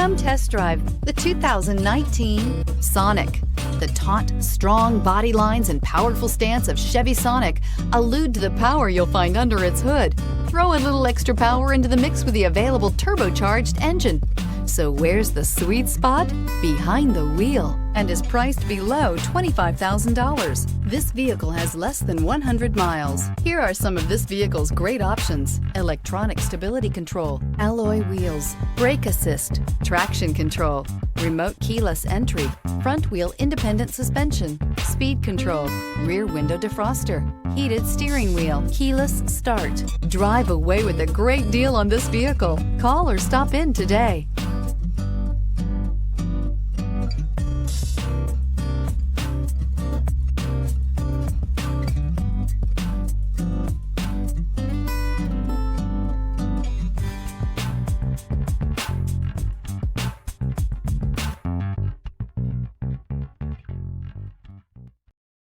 Come test drive the 2019 Sonic. The taut, strong body lines and powerful stance of Chevy Sonic allude to the power you'll find under its hood. Throw a little extra power into the mix with the available turbocharged engine. So where's the sweet spot? Behind the wheel, and is priced below $25,000. This vehicle has less than 100 miles. Here are some of this vehicle's great options: electronic stability control, alloy wheels, brake assist, traction control, remote keyless entry, front wheel independent suspension, speed control, rear window defroster, heated steering wheel, keyless start. Drive away with a great deal on this vehicle. Call or stop in today.